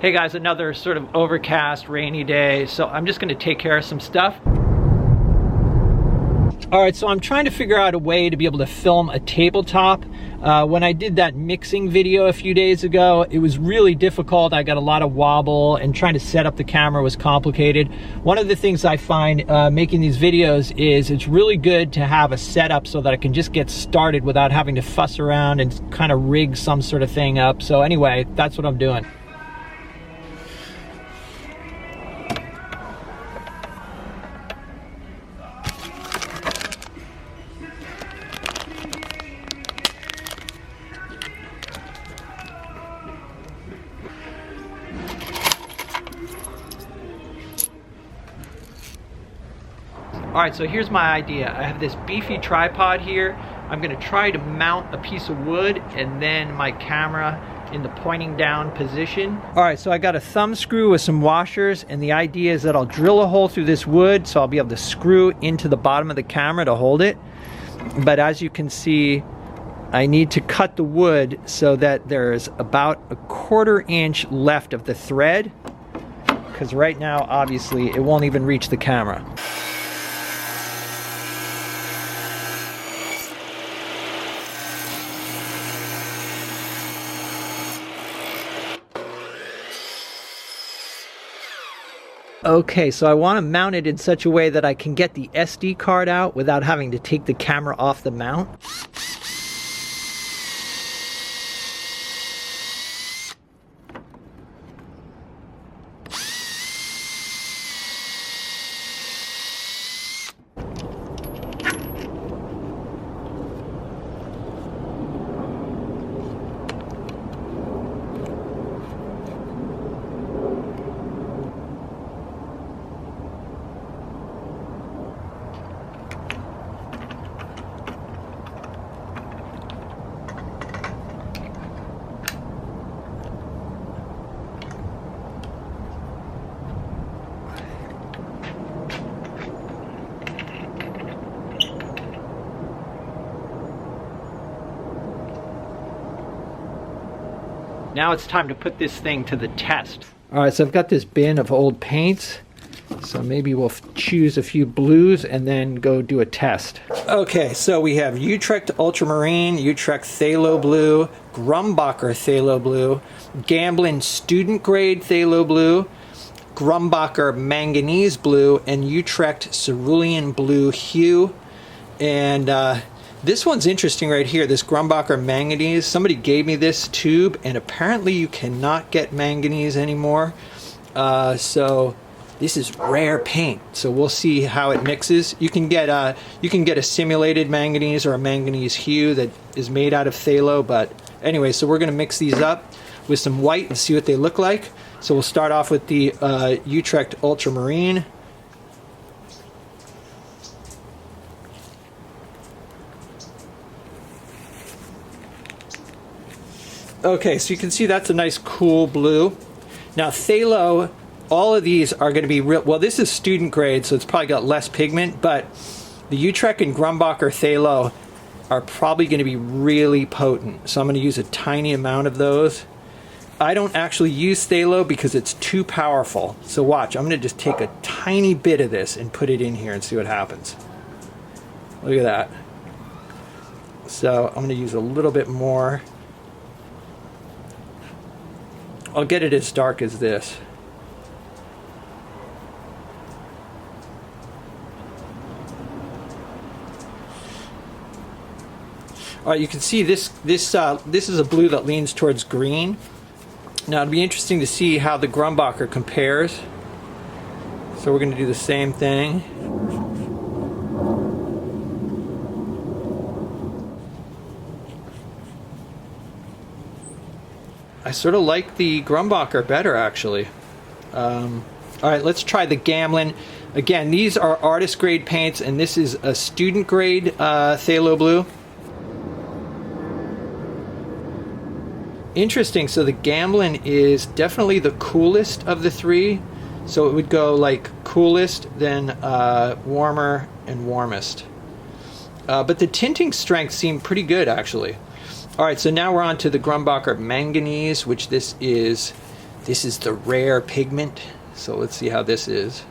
Hey guys, another sort of overcast, rainy day, so I'm just gonna take care of some stuff. All right, so I'm trying to figure out a way to be able to film a tabletop. When I did that mixing video a few days ago, it was really difficult. I got a lot of wobble, and trying to set up the camera was complicated. One of the things I find making these videos is it's really good to have a setup so that I can just get started without having to fuss around and kind of rig some sort of thing up. So anyway, that's what I'm doing. All right, so here's my idea. I have this beefy tripod here. I'm gonna try to mount a piece of wood and then my camera in the pointing down position. All right, so I got a thumb screw with some washers, and the idea is that I'll drill a hole through this wood so I'll be able to screw into the bottom of the camera to hold it. But as you can see, I need to cut the wood so that there's about a 1/4 inch left of the thread, because right now, obviously, it won't even reach the camera. Okay, so I want to mount it in such a way that I can get the SD card out without having to take the camera off the mount. Now it's time to put this thing to the test. All right, so I've got this bin of old paints. So maybe we'll choose a few blues and then go do a test. Okay, so we have Utrecht Ultramarine, Utrecht Phthalo Blue, Grumbacher Phthalo Blue, Gamblin Student Grade Phthalo Blue, Grumbacher Manganese Blue, and Utrecht Cerulean Blue Hue. And this one's interesting right here, this Grumbacher Manganese. Somebody gave me this tube, and apparently you cannot get manganese anymore. So this is rare paint. So we'll see how it mixes. You can get a simulated manganese or a manganese hue that is made out of phthalo. But anyway, so we're going to mix these up with some white and see what they look like. So we'll start off with the Utrecht Ultramarine. Okay, so you can see that's a nice cool blue. Now phthalo, all of these are going to be real, well, this is student grade, so it's probably got less pigment, but the Utrecht and Grumbacher phthalo are probably going to be really potent. So I'm going to use a tiny amount of those. I don't actually use phthalo because it's too powerful. So watch, I'm going to just take a tiny bit of this and put it in here and see what happens. Look at that. So I'm going to use a little bit more. I'll get it as dark as this. All right, you can see this is a blue that leans towards green. Now it'll be interesting to see how the Grumbacher compares. So we're going to do the same thing. I sort of like the Grumbacher better, actually. All right, let's try the Gamblin. Again, these are artist grade paints, and this is a student grade phthalo blue. Interesting, so the Gamblin is definitely the coolest of the three. So it would go like coolest, then warmer, and warmest. But the tinting strength seemed pretty good, actually. All right, so now we're on to the Grumbacher Manganese, which this is This is the rare pigment, so let's see how this is.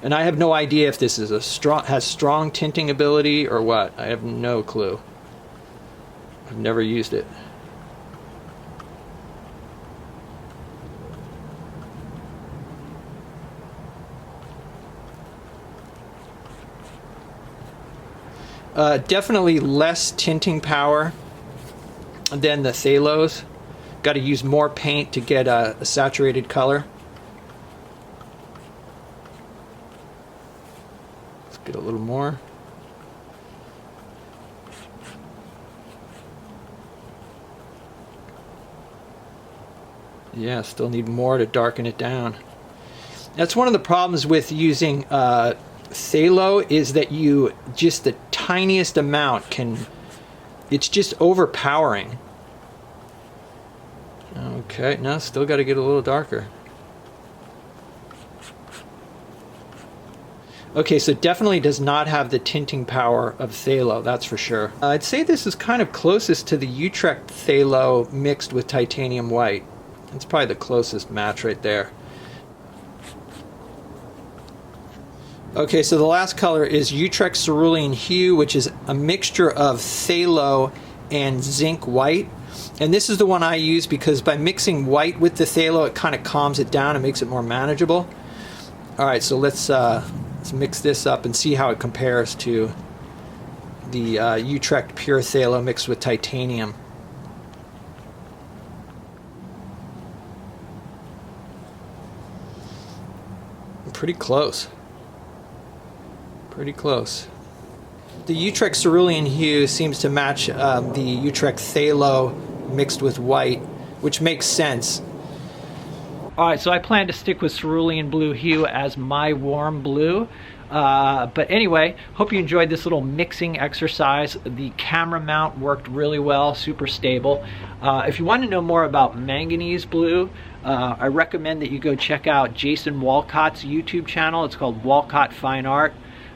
And I have no idea if this is has strong tinting ability or what. I have no clue. I've never used it. Definitely less tinting power than the Phthalos. Got to use more paint to get a saturated color. Let's get a little more. Yeah, still need more to darken it down. That's one of the problems with using Phthalo, is that you just the tiniest amount can, it's just overpowering. Okay, now still got to get a little darker. Okay, so definitely does not have the tinting power of Phthalo, that's for sure. I'd say this is kind of closest to the Utrecht Phthalo mixed with titanium white. It's probably the closest match right there. Okay, so the last color is Utrecht Cerulean Hue, which is a mixture of Phthalo and zinc white. And this is the one I use because by mixing white with the Phthalo, it kind of calms it down and makes it more manageable. All right, so let's mix this up and see how it compares to the Utrecht Pure Phthalo mixed with titanium. Pretty close. Pretty close. The Utrecht Cerulean Hue seems to match the Utrecht Phthalo mixed with white, which makes sense. Alright, so I plan to stick with Cerulean Blue Hue as my warm blue. But anyway, hope you enjoyed this little mixing exercise. The camera mount worked really well, super stable. If you want to know more about manganese blue, I recommend that you go check out Jason Walcott's YouTube channel. It's called Walcott Fine Art.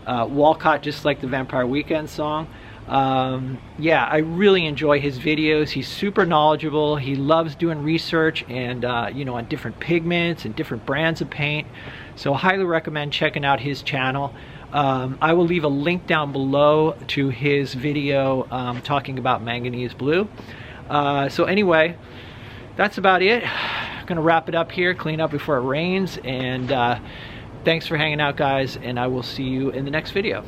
Walcott, just like the Vampire Weekend song. Yeah, I really enjoy his videos. He's super knowledgeable. He loves doing research and you know, on different pigments and different brands of paint. So I highly recommend checking out his channel. I will leave a link down below to his video talking about manganese blue. So anyway, that's about it. I'm gonna wrap it up here, clean up before it rains, and thanks for hanging out, guys, and I will see you in the next video.